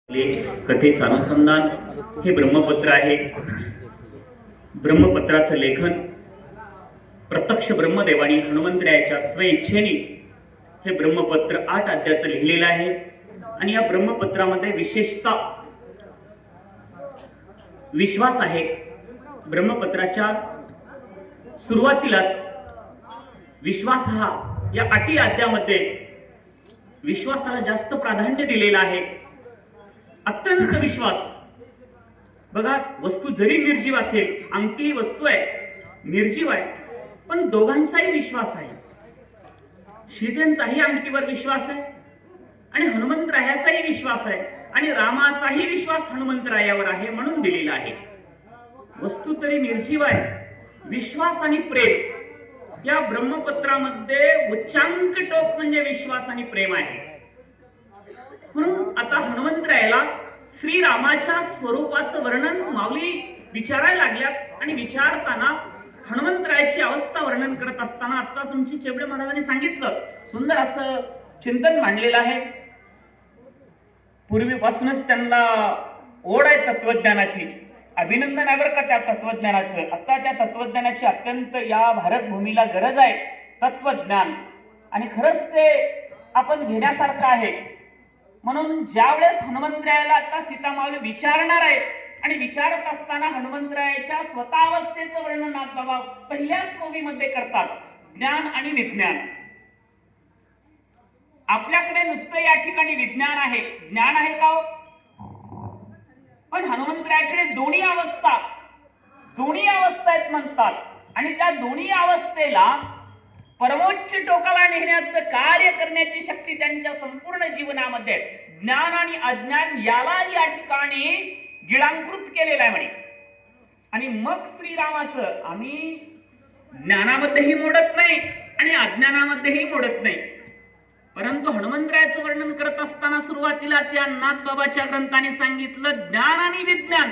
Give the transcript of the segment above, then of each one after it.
कथेचं अनुसंधान हे ब्रह्मपत्र आहे. ब्रह्मपत्राचं लेखन प्रत्यक्ष ब्रह्मदेवानी हनुमंतरायाच्या स्वइच्छेने हे ब्रह्मपत्र 8 अध्यायाचं लिहिलेलं आहे. आणि या ब्रह्मपत्रामध्ये विशेषतः विश्वास आहे. ब्रह्मपत्राच्या सुरुवातीलाच विश्वास हा या 8 अध्यायामध्ये विश्वासाला जास्त प्राधान्य दिलेलं आहे. अत्यंत विश्वास. बघा, वस्तू जरी निर्जीव असेल, अंगठी ही वस्तू आहे, निर्जीव आहे, पण दोघांचाही विश्वास आहे. सीतेंचाही अंगठीवर विश्वास आहे आणि हनुमंतरायाचाही विश्वास आहे आणि रामाचाही विश्वास हनुमंतरायावर आहे म्हणून दिलेला आहे. वस्तू तरी निर्जीव आहे, विश्वास आणि प्रेम या ब्रह्मपत्रामध्ये उच्चांक टोक म्हणजे विश्वास आणि प्रेम आहे. म्हणून आता हनुमंतरायाला श्रीरामाच्या स्वरूपाचं वर्णन माऊली विचारायला लागल्यात आणि विचारताना हनुमंतरायाची अवस्था वर्णन करत असताना आता तुमची चेबडे महाराजांनी सांगितलं, सुंदर असं चिंतन मांडलेलं आहे. पूर्वीपासूनच त्यांना ओढ आहे तत्वज्ञानाची. अभिनंदन आहे बरं का त्या तत्वज्ञानाचं. आता त्या तत्वज्ञानाची अत्यंत या भारतभूमीला गरज आहे, तत्वज्ञान. आणि खरंच ते आपण घेण्यासारखं आहे. म्हणून ज्यावेळेस हनुमंतरायाला आता सीतामाऊली विचारणार आहे आणि विचारत असताना हनुमंतरायाच्या स्वतःवस्थेचं वर्णन नाथबाबा पहिल्याच ओवीमध्ये करतात, ज्ञान आणि विज्ञान. आपल्याकडे नुसतं या ठिकाणी विज्ञान आहे, ज्ञान आहे का हो? पण हनुमंतरायाकडे दोन्ही अवस्था आहेत म्हणतात. आणि त्या दोन्ही अवस्थेला परमोच्च टोकाला नेण्याचं कार्य करण्याची शक्ती त्यांच्या संपूर्ण जीवनामध्ये, ज्ञान आणि अज्ञान याला या ठिकाणी गिळांकृत केलेलं आहे म्हणे. आणि मग श्रीरामाचं आम्ही ज्ञानामध्येही मोडत नाही आणि अज्ञानामध्येही मोडत नाही. परंतु हनुमंतरायाचं वर्णन करत असताना सुरुवातीलाच या नाथबाबाच्या ग्रंथाने सांगितलं, ज्ञान आणि विज्ञान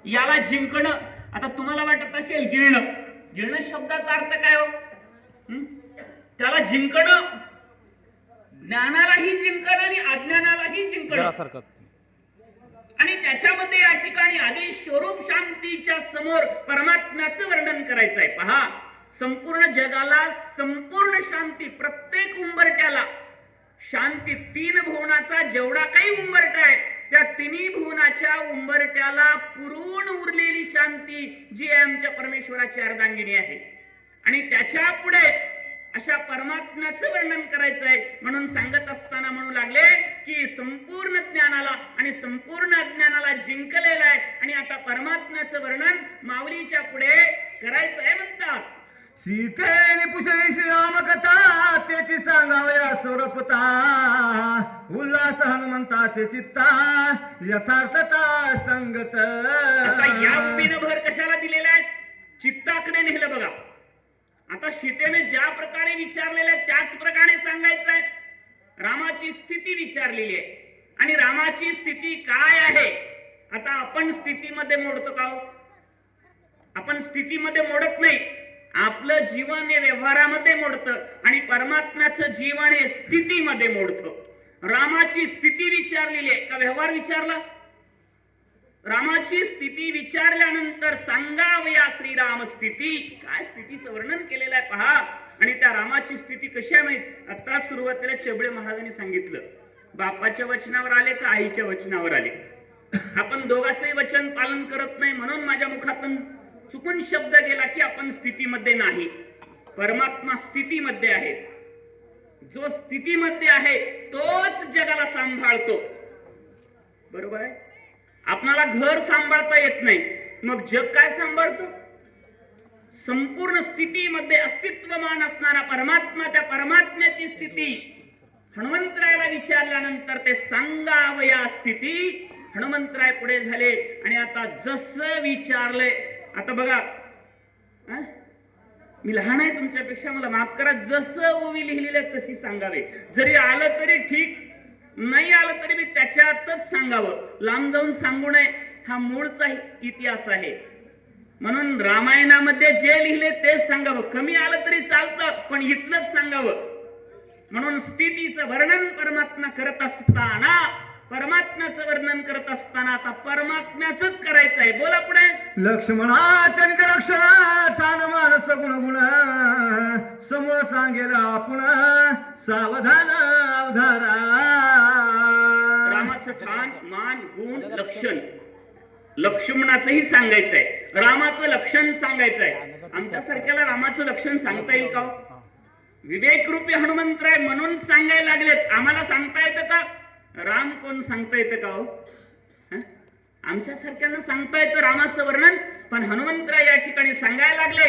याला जिंकणं. आता तुम्हाला वाटत असेल गिळणं शब्दाचा अर्थ काय हो? त्याला जिंकणं, ज्ञानालाही जिंकणं आणि अज्ञानालाही जिंकणं. आणि त्याच्यामध्ये या ठिकाणी आधी स्वरूप शांतीच्या समोर परमात्म्याचं वर्णन करायचं आहे. पहा, संपूर्ण जगाला संपूर्ण शांती, प्रत्येक उंबरट्याला शांती. 3 भुवनाचा जेवढा काही उंबरटा आहे त्या 3 भुवनाच्या उंबरट्याला पुरून उरलेली शांती जी आहे आमच्या परमेश्वराची अर्धांगिनी आहे. आणि त्याच्या पुढे अशा परमात्म्याचं वर्णन करायचं आहे. म्हणून सांगत असताना म्हणू लागले की संपूर्ण ज्ञानाला आणि संपूर्ण अज्ञानाला जिंकलेलं आहे आणि आता परमात्म्याचं वर्णन माऊलीच्या पुढे करायचं आहे. म्हणतात, सीतेने पुसली श्रीराम कथा, त्याची सांगावया स्वरूपता, उल्हास हनुमंताचे चित्ता, यथार्थता संगत. आता या उभीनं भर कशाला दिलेला आहे? चित्ताकडे नेलं. बघा, आता सीतेने ज्या प्रकारे विचारलेलं आहे त्याच प्रकारे सांगायचं आहे. रामाची स्थिती विचारलेली आहे आणि रामाची स्थिती काय आहे. आता आपण स्थितीमध्ये मोडतो का हो? आपण स्थितीमध्ये मोडत नाही. आपलं जीवन हे व्यवहारामध्ये मोडतं आणि परमात्म्याचं जीवन हे स्थितीमध्ये मोडतं. रामाची स्थिती विचारलेली आहे का व्यवहार विचारला? रामाची स्थिती विचारल्यानंतर सांगावया श्रीराम स्थिती. काय स्थितीचं वर्णन केलेलं आहे पहा. आणि त्या रामाची स्थिती कशी आहे माहित? आता सुरुवातीला चेबळे महाराजांनी सांगितलं, बापाच्या वचनावर आले का आईच्या वचनावर आले? आपण दोघांचंही वचन पालन करत नाही म्हणून माझ्या मुखातून चुकून शब्द गेला की आपण स्थितीमध्ये नाही. परमात्मा स्थितीमध्ये आहे. जो स्थितीमध्ये आहे तोच जगाला सांभाळतो. बरोबर आहे? आपणाला घर सांभाळता येत नाही, मग जग काय सांभाळतो? संपूर्ण स्थितीमध्ये अस्तित्वमान असणारा परमात्मा, त्या परमात्म्याची स्थिती हनुमंतरायाला विचारल्यानंतर ते सांगावया स्थिती हनुमंतराय पुढे झाले. आणि आता जसं विचारले, आता बघा, मी लहान आहे तुमच्यापेक्षा, मला माफ करा, जसं ओवी लिहिलेली आहे तशी सांगावे. जरी आलं तरी ठीक, नाही आलं तरी मी त्याच्यातच सांगावं. लांब जाऊन सांगू नये, हा मूळचा इतिहास आहे. म्हणून रामायणामध्ये जे लिहिले तेच सांगावं. कमी आलं तरी चालतं पण इथलंच सांगावं. म्हणून स्थितीचं वर्णन परमात्मा करत असताना परमात्म्याचं वर्णन करत असताना आता परमात्म्याच करायचं आहे. बोला पुढे. लक्ष्मणाच्या निज रक्षण ठाण मानस गुण समोर सांगेल आपण सावधान अवधारा. रामाचं ठाण मान गुण लक्षण लक्ष्मणाचंही सांगायचंय, रामाचं लक्षण सांगायचंय. आमच्या सारख्याला रामाचं लक्षण सांगता येईल का? विवेक रूपी हनुमंतराय म्हणून सांगायला लागलेत. आम्हाला सांगता येतं का? राम कोण सांगता येतं का हो? आमच्या सारख्यांना सांगता येतं रामाचं वर्णन, पण हनुमंतराय या ठिकाणी सांगायला लागले,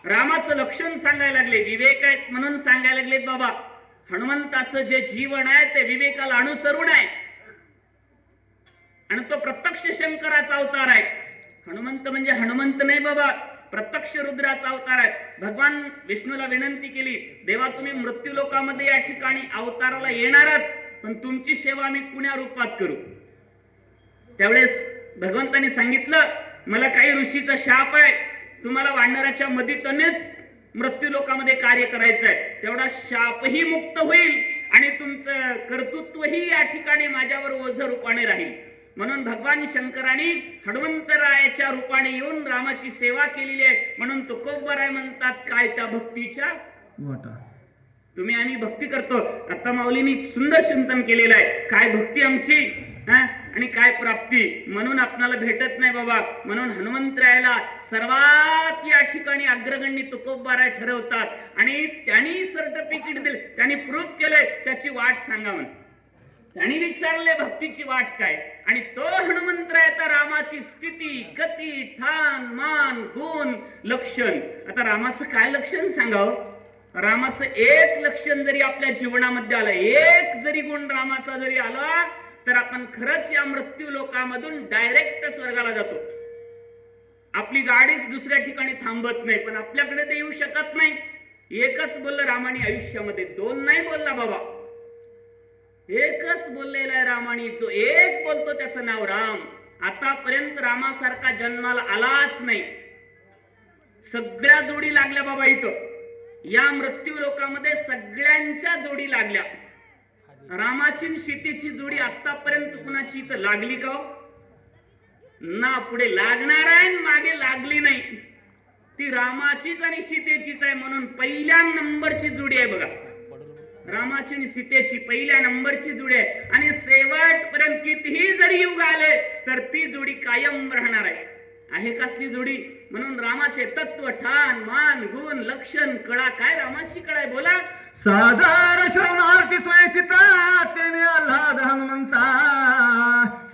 रामाचं लक्षण सांगायला लागले, विवेक आहेत म्हणून सांगायला लागलेत. बाबा हनुमंताचं जे जीवन आहे ते विवेकाला अनुसरून आहे आणि तो प्रत्यक्ष शंकराचा अवतार आहे. हनुमंत म्हणजे हनुमंत नाही बाबा, प्रत्यक्ष रुद्राचा अवतार आहे. भगवान विष्णूला विनंती केली, देवा तुम्ही मृत्यू लोकामध्ये या ठिकाणी अवताराला येणारच, पण तुमची सेवा मी कुण्या रूपात करू? त्यावेळेस भगवंतांनी सांगितलं, मला काही ऋषीचा शाप आहे, तुम्हाला वानराच्या मदतीनेच मृत्यू लोकामध्ये कार्य करायचं आहे. तेवढा शापही मुक्त होईल आणि तुमचं कर्तृत्वही या ठिकाणी माझ्यावर ओझ रूपाने राहील. म्हणून भगवान शंकराने हनुमंतरायाच्या रूपाने येऊन रामाची सेवा केलेली आहे. म्हणून तुकोबराय म्हणतात, काय त्या भक्तीच्या वाटा. तुम्ही आम्ही भक्ती करतो. आता माऊलींनी सुंदर चिंतन केलेलं आहे, काय भक्ती आमची आणि काय प्राप्ती. म्हणून आपल्याला भेटत नाही बाबा. म्हणून हनुमंतरायाला सर्वात या ठिकाणी अग्रगण्य तुकोबराय ठरवतात आणि त्यांनी सर्टिफिकेट दिले, त्यांनी प्रूफ केले, त्याची वाट सांगा म्हणून. त्यांनी विचारले भक्तीची वाट काय, आणि तो हनुमंतराय आता रामाची स्थिती गती ठाण मान गुण लक्षण. आता रामाचं काय लक्षण सांगावं? रामाचं एक लक्षण जरी आपल्या जीवनामध्ये आलं, एक जरी गुण रामाचा जरी आला, तर आपण खरंच या मृत्यू लोकामधून डायरेक्ट स्वर्गाला जातो. आपली गाडीच दुसऱ्या ठिकाणी थांबत नाही, पण आपल्याकडे ते येऊ शकत नाही. एकच बोललं रामाने आयुष्यामध्ये, दोन नाही बोलला बाबा, एकच बोललेला आहे रामाने. जो एक बोलतो त्याचं नाव राम. आतापर्यंत रामासारखा जन्माला आलाच नाही. सगळ्या जोडी लागल्या बाबा इथं या मृत्यू लोकामध्ये, सगळ्यांच्या जोडी लागल्या. रामाची सीतेची जोडी आतापर्यंत कुणाची इथं लागली का ना? पुढे लागणार आहे, मागे लागली नाही. ती रामाचीच आणि सीतेचीच आहे. म्हणून पहिल्या नंबरची जोडी आहे बघा, रामाची आणि सीतेची पहिल्या नंबरची जोडी आहे. आणि शेवटपर्यंत कितीही जरी युग आले तर ती जोडी कायम राहणार आहे. आहे कसली जोडी? म्हणून रामाचे तत्व ठाण मान गुण लक्षण कळा. काय रामाची कळा आहे? बोला. साधार शरणार्थी स्वयंसिता तेने आल्हाद हनुमंता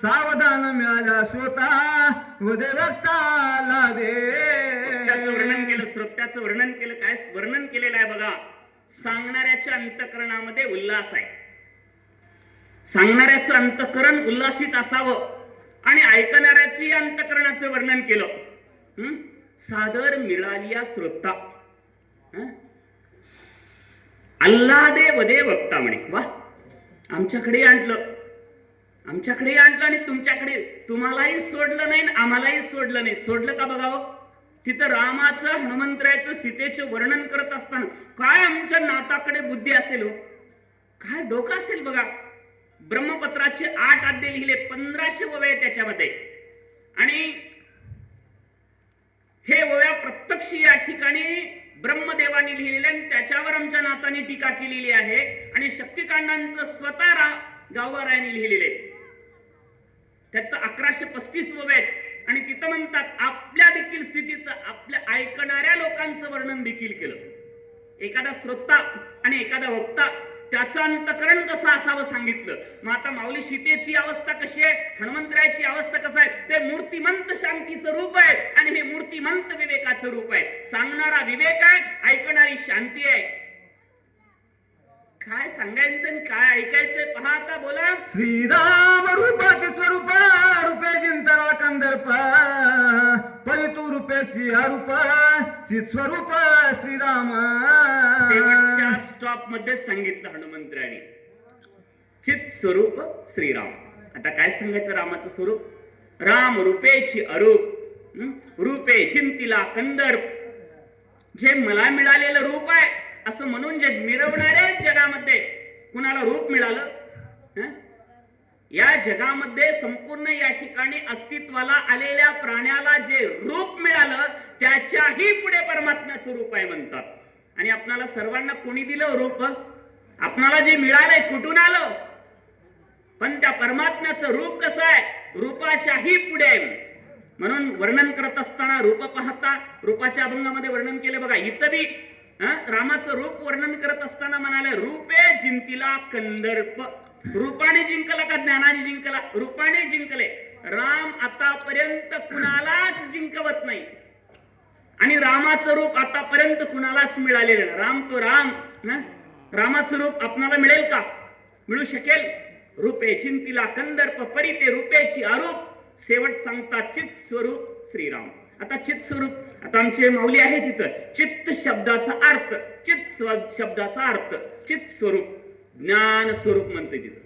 सावधान मिळाल्या स्वतः वदे भक्ताला दे. त्याचं वर्णन केलं, श्रोत्याचं वर्णन केलं. काय वर्णन केलेलं आहे बघा. सांगणाऱ्याच्या अंतःकरणामध्ये उल्हास आहे. सांगणाऱ्याचं अंतःकरण उल्हासित असावं आणि ऐकणाऱ्याची अंतःकरणाचं वर्णन केलं. सादर मिळालिया श्रोता अल्लादे वदे वक्ता म्हणे. वा, आमच्याकडे आणलं, आमच्याकडे आणलं आणि तुमच्याकडे, तुम्हालाही सोडलं नाही आम्हालाही सोडलं नाही. सोडलं का बघावं? तिथं रामाचं हनुमंतरायाचं सीतेचं वर्णन करत असताना काय आमच्या नाताकडे बुद्धी असेल हो, काय डोकं असेल बघा. ब्रह्मपत्राचे 8 अध्याय लिहिले, 1500 ओव्या त्याच्यामध्ये, आणि हे ओव्या प्रत्यक्ष या ठिकाणी ब्रह्मदेवाने लिहिलेले आणि त्याच्यावर आमच्या नाताने टीका केलेली आहे. आणि शक्तिकांडांचं स्वतः गावरायाने लिहिलेले. त्यात 1135 ओव्या आहेत. आणि तिथं म्हणतात आपल्या देखील स्थितीचं, आपल्या ऐकणाऱ्या लोकांचं वर्णन देखील केलं. एखादा श्रोता आणि एखादा वक्ता, त्याचं अंतःकरण कसं असावं सांगितलं. मग आता माऊली सीतेची अवस्था कशी आहे, हनुमंतरायाची अवस्था कसं आहे? ते मूर्तिमंत शांतीचं रूप आहे आणि हे मूर्तिमंत विवेकाचं रूप आहे. सांगणारा विवेक आहे, ऐकणारी शांती आहे. काय सांगायचं काय ऐकायचंय पहा आता. बोला. श्रीराम रूपाचे स्वरूप रूपे जिंतरा कंदर्प परितू रूपेची अरूप चित स्वरूप श्रीराम. शेवटच्या स्टॉप मध्ये सांगितलं हनुमंतरायाने, चित स्वरूप श्रीराम. आता काय सांगायचं रामाचं स्वरूप? राम रूपेची अरूप रूपे चिंतिला कंदर्प. जे मला मिळालेलं रूप आहे असं म्हणून जे मिरवणारे जगामध्ये कुणाला रूप मिळालं? या जगामध्ये संपूर्ण या ठिकाणी अस्तित्वाला आलेल्या प्राण्याला जे रूप मिळालं त्याच्याही पुढे परमात्म्याचं रूप आहे म्हणतात। आणि आपल्याला सर्वांना कोणी दिलं रूप? आपणाला जे मिळालंय कुठून आलं? पण त्या परमात्म्याचं रूप कसं आहे? रूपाच्याही पुढे। म्हणून वर्णन करत असताना रूप पाहता रूपाच्या अभंगामध्ये वर्णन केले बघा। इथं बी रामाचं रूप वर्णन करत असताना म्हणाले रूपे जिंकिला कंदर्प। रूपाने जिंकला का ज्ञानाने जिंकला? रूपाने जिंकले। राम आतापर्यंत कुणालाच जिंकवत नाही आणि रामाचं रूप आतापर्यंत कुणालाच मिळालेलं नाही। राम तो राम ना, रामाचं रूप आपणाला मिळेल का? मिळू शकेल? रूपे चिंतिला कंदर्प परी ते रूपेची आरूप शेवट सांगतात चित्त स्वरूप श्रीराम। आता चित्त स्वरूप आता आमचे माऊली आहे तिथं चित्त शब्दाचा अर्थ, चित्त शब्दाचा अर्थ चित्त स्वरूप ज्ञान स्वरूप म्हणते तिथं।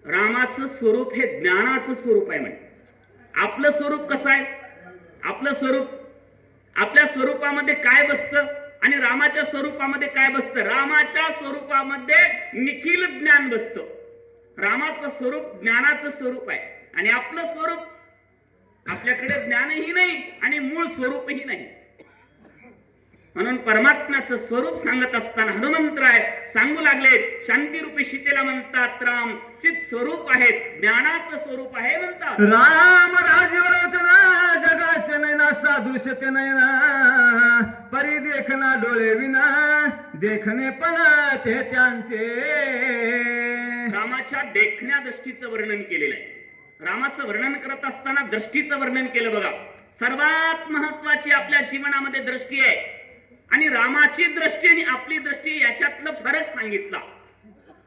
रामाचं स्वरूप हे ज्ञानाचं स्वरूप आहे म्हणे। आपलं स्वरूप कसं आहे? आपलं स्वरूप आपल्या स्वरूपामध्ये काय बसतं आणि रामाच्या स्वरूपामध्ये काय बसतं? रामाच्या स्वरूपामध्ये निखिल ज्ञान बसतं। रामाचं स्वरूप ज्ञानाचं स्वरूप आहे आणि आपलं स्वरूप आपल्याकडे ज्ञानही नाही आणि मूळ स्वरूपही नाही। म्हणून परमात्म्याचं स्वरूप सांगत असताना हनुमंतराय सांगू लागले शांतीरूपी सीतेला म्हणतात राम चित स्वरूप आहे, ज्ञानाचं स्वरूप आहे म्हणतात। राम राजवरचना जगाचे नैना सादृश्यते नैना परी देखना डोळे विना देखणे पण ते त्यांचे। रामाच्या देखण्या दृष्टीचं वर्णन केलेलं आहे। रामाचं वर्णन करत असताना दृष्टीचं वर्णन केलं बघा। सर्वात महत्वाची आपल्या जीवनामध्ये दृष्टी आहे आणि रामाची दृष्टी आणि आपली दृष्टी याच्यातलं फरक सांगितला।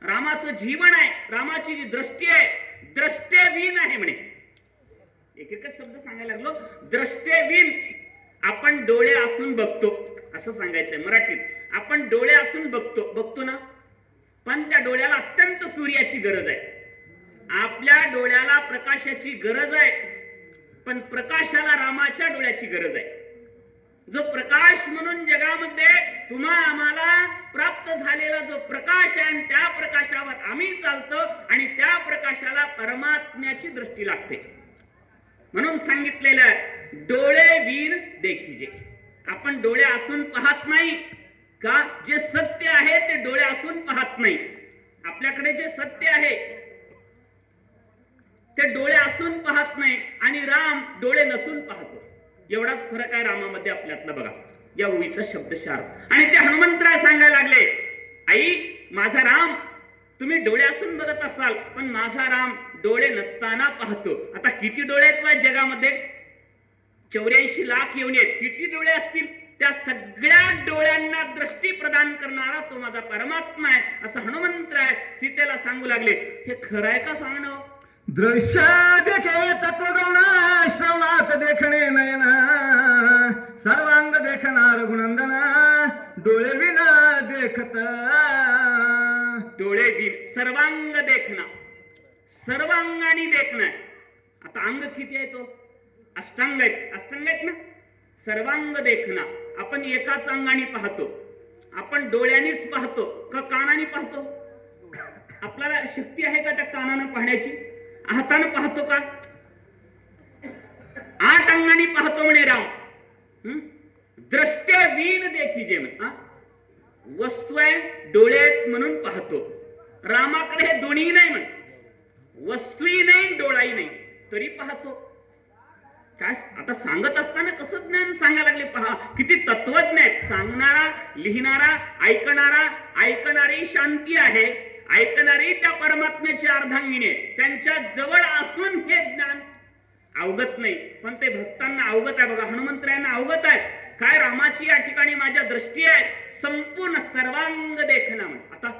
रामाचं जीवन आहे, रामाची जी दृष्टी आहे द्रष्टेवीन आहे म्हणे। एक एकच शब्द सांगायला लागलो, द्रष्टेवीन। आपण डोळे असून बघतो असं सांगायचंय मराठीत। आपण डोळे असून बघतो ना, पण त्या डोळ्याला अत्यंत सूर्याची गरज आहे। आपल्या डोळ्याला प्रकाशाची गरज आहे पण प्रकाशाला रामाच्या डोळ्याची गरज आहे। जो प्रकाश म्हणून जगामध्ये तुम्हा आम्हाला प्राप्त झालेला जो प्रकाश आहे त्या प्रकाशावर आम्ही चालतो आणि त्या प्रकाशाला परमात्म्याची दृष्टी लागते। म्हणून सांगितलेलं आहे डोळे वीण देखिजे। आपण डोळे असून पाहत नाही का? जे सत्य आहे ते डोळे असून पाहत नाही। आपल्याकडे जे सत्य आहे ते डोळे असून पाहत नाही आणि राम डोळे नसून पाहतो। एवढाच फरक आहे रामामध्ये आपल्यातला बघा। या ओळीचा शब्दशार आणि ते हनुमंतराय सांगायला लागले आई माझा राम तुम्ही डोळे असून बघत असाल पण माझा राम डोळे नसताना पाहतो। आता किती डोळे आहेत जगामध्ये? 84 लाख येऊन आहेत। किती डोळे असतील? त्या सगळ्या डोळ्यांना दृष्टी प्रदान करणारा तो माझा परमात्मा आहे असं हनुमंतराय सीतेला सांगू लागले। हे खरं आहे का सांगणं? दृश्य देखे तत्वगुण श्रवणात देखणे नयन सर्वांग देखणार गुणंदन डोळे विना देखत। डोळे विन सर्वांग देखना, सर्वांगाने देखणं। आता अंग किती आहे? तो अष्टांग आहेत, अष्टांग आहेत ना। सर्वांग देखना आपण एकाच अंगाने पाहतो। आपण डोळ्यांनीच पाहतो का कानाने पाहतो? आपल्याला शक्ती आहे का त्या कानानं पाहण्याची? हातानं पाहतो का? 8 अंगाने पाहतो म्हणे राम। दृष्टे वीण देखिजे म्हण वस्तू आहे डोळे म्हणून पाहतो। रामाकडे हे दोन्ही नाही म्हण, वस्तूही नाही डोळाही नाही तरी पाहतो। काय आता सांगत असताना कसं ज्ञान सांगायला लागले पहा। किती तत्वज्ञ आहेत। सांगणारा, लिहिणारा, ऐकणारी शांती आहे, ऐकणारी त्या परमात्म्याची अर्धांगिनी आहे। त्यांच्या जवळ असून हे ज्ञान अवगत नाही पण ते भक्तांना अवगत आहे बघा। हनुमंतरायांना अवगत आहे काय? रामाची या ठिकाणी माझ्या दृष्टी आहे संपूर्ण सर्वांग देखना म्हण। आता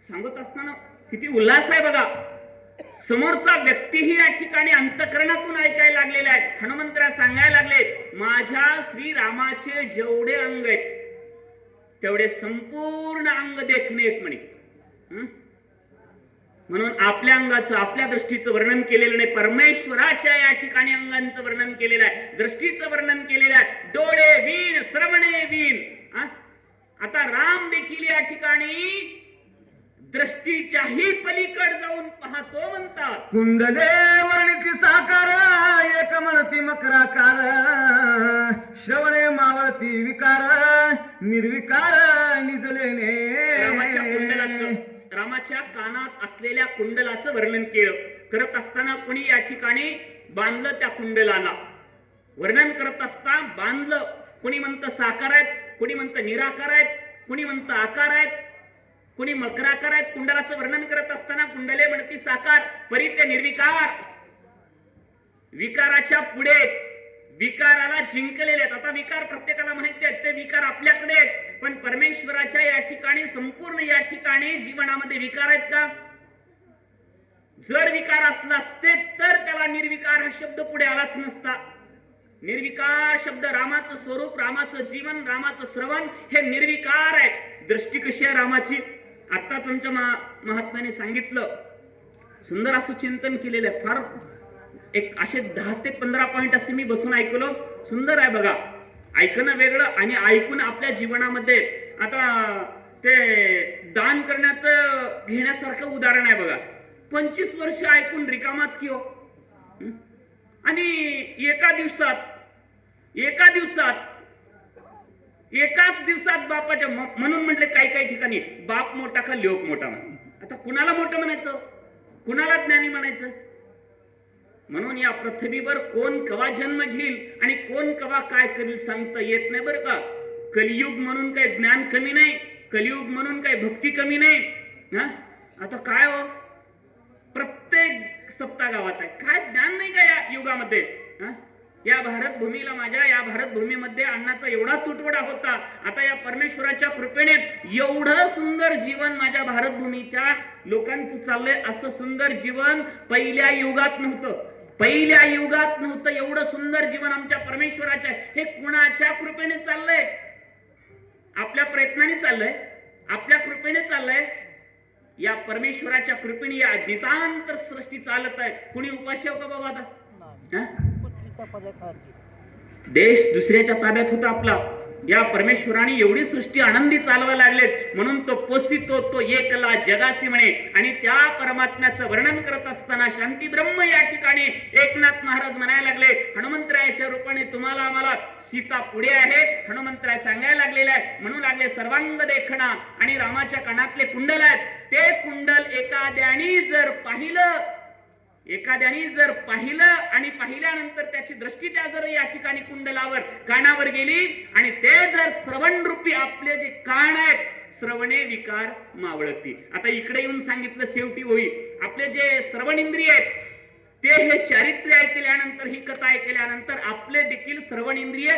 सांगत असताना किती उल्हास आहे बघा। समोरचा व्यक्तीही या ठिकाणी अंतःकरणातून ऐकायला लागलेला आहे। हनुमंतराय सांगायला लागले माझ्या श्रीरामाचे जेवढे अंग आहेत तेवढे संपूर्ण अंग देखणे आहेत म्हणे। म्हणून आपल्या अंगाचं आपल्या दृष्टीचं वर्णन केलेलं नाही, परमेश्वराच्या या ठिकाणी अंगांचं वर्णन केलेलं आहे, दृष्टीचं वर्णन केलेलं आहे। डोळे वीण श्रवणे वीण। आता राम देखील या ठिकाणी दृष्टीच्याही पलीकड जाऊन पाहतो म्हणतात. कुंडले वर्णिती साकार एक म्हणती मकराकार श्रवणे मावळती विकार निर्विकार निजलेने. रामाच्या कानात असलेल्या कुंडलाचं वर्णन करत असताना कोणी या ठिकाणी बांधलं त्या कुंडलाला. वर्णन करत असता बांधलं. कोणी म्हणतं साकार आहेत, कोणी म्हणतं निराकार आहेत, कोणी म्हणतं आकार आहेत, कोणी मकराकार आहेत. कुंडलाचं वर्णन करत असताना कुंडले म्हणती साकार, परी ते निर्विकार. विकाराच्या पुढे विकाराला जिंकलेले आहेत. आता विकार प्रत्येकाला माहिती आहेत, ते विकार आपल्याकडे आहेत, पण परमेश्वराच्या या ठिकाणी संपूर्ण या ठिकाणी जीवनामध्ये विकार आहेत का? जर विकार असला असते तर त्याला निर्विकार हा शब्द पुढे आलाच नसता. निर्विकार शब्द रामाचं स्वरूप, रामाचं जीवन, रामाचं श्रवण हे निर्विकार आहे. दृष्टी कशी आहे रामाची? आत्ताच आमच्या महात्म्याने सांगितलं. सुंदर असं चिंतन केलेलं आहे. फार एक असे 10 ते 15 पॉइंट असे मी बसून ऐकलो. सुंदर आहे बघा. ऐकणं वेगळं आणि ऐकून आपल्या जीवनामध्ये. आता ते दान करण्याचं घेण्यासारखं उदाहरण आहे बघा. 25 वर्ष ऐकून रिकामाच की हो. आणि एकाच दिवसात बापाच्या म्हणून म्हटले काही ठिकाणी बाप मोठा का लोक मोठा. आता कुणाला मोठं म्हणायचं, कुणाला ज्ञानी म्हणायचं? म्हणून या पृथ्वीवर कोण कवा जन्म घेईल आणि कोण कवा काय करील सांगता येत नाही बरं का. कलियुग म्हणून काही ज्ञान कमी नाही, कलियुग म्हणून काही भक्ती कमी नाही. आता काय हो, प्रत्येक सप्तागावात आहे. काय ज्ञान नाही का या युगामध्ये? या भारत भूमीला, माझ्या या भारत भूमीमध्ये अन्नाचा एवढा तुटवडा होता. आता या परमेश्वराच्या कृपेने एवढं सुंदर जीवन माझ्या भारत भूमीच्या लोकांचं चाललंय. असं सुंदर जीवन पहिल्या युगात नव्हतं. एवढं सुंदर जीवन आमच्या परमेश्वराच्या. हे कुणाच्या कृपेने चाललंय? आपल्या प्रयत्नाने चाललंय, आपल्या कृपेने चाललंय? या परमेश्वराच्या कृपेने या नितांतर सृष्टी चालत आहे. कुणी उपाशी हो का बाबा? आता देश दुसऱ्याच्या ताब्यात होता आपला. या परमेश्वराने एवढी सृष्टी आनंदी चालवायला लागलेत. म्हणून तो पोसितो तो एकला जगासी म्हणे. आणि त्या परमात्म्याचं वर्णन करत असताना शांती ब्रह्म या ठिकाणी एकनाथ महाराज म्हणायला लागले, हनुमंतरायाच्या रूपाने तुम्हाला आम्हाला सीता पुढे आहे. हनुमंतराय सांगायला लागलेला आहे. म्हणू लागले सर्वांग देखणा. आणि रामाच्या कानातले कुंडल आहेत. ते कुंडल एखाद्याने जर पाहिलं आणि पाहिल्यानंतर त्याची दृष्टी त्या जर या ठिकाणी कुंडलावर कानावर गेली आणि ते जर श्रवण रूपी आपले जे कान आहेत, श्रवणे विकार मावळती. आता इकडे येऊन सांगितलं शेवटी होई, आपले जे श्रवण इंद्रिय आहेत ते हे चारित्र्य ऐकल्यानंतर, ही कथा ऐकल्यानंतर आपले देखील श्रवण इंद्रिय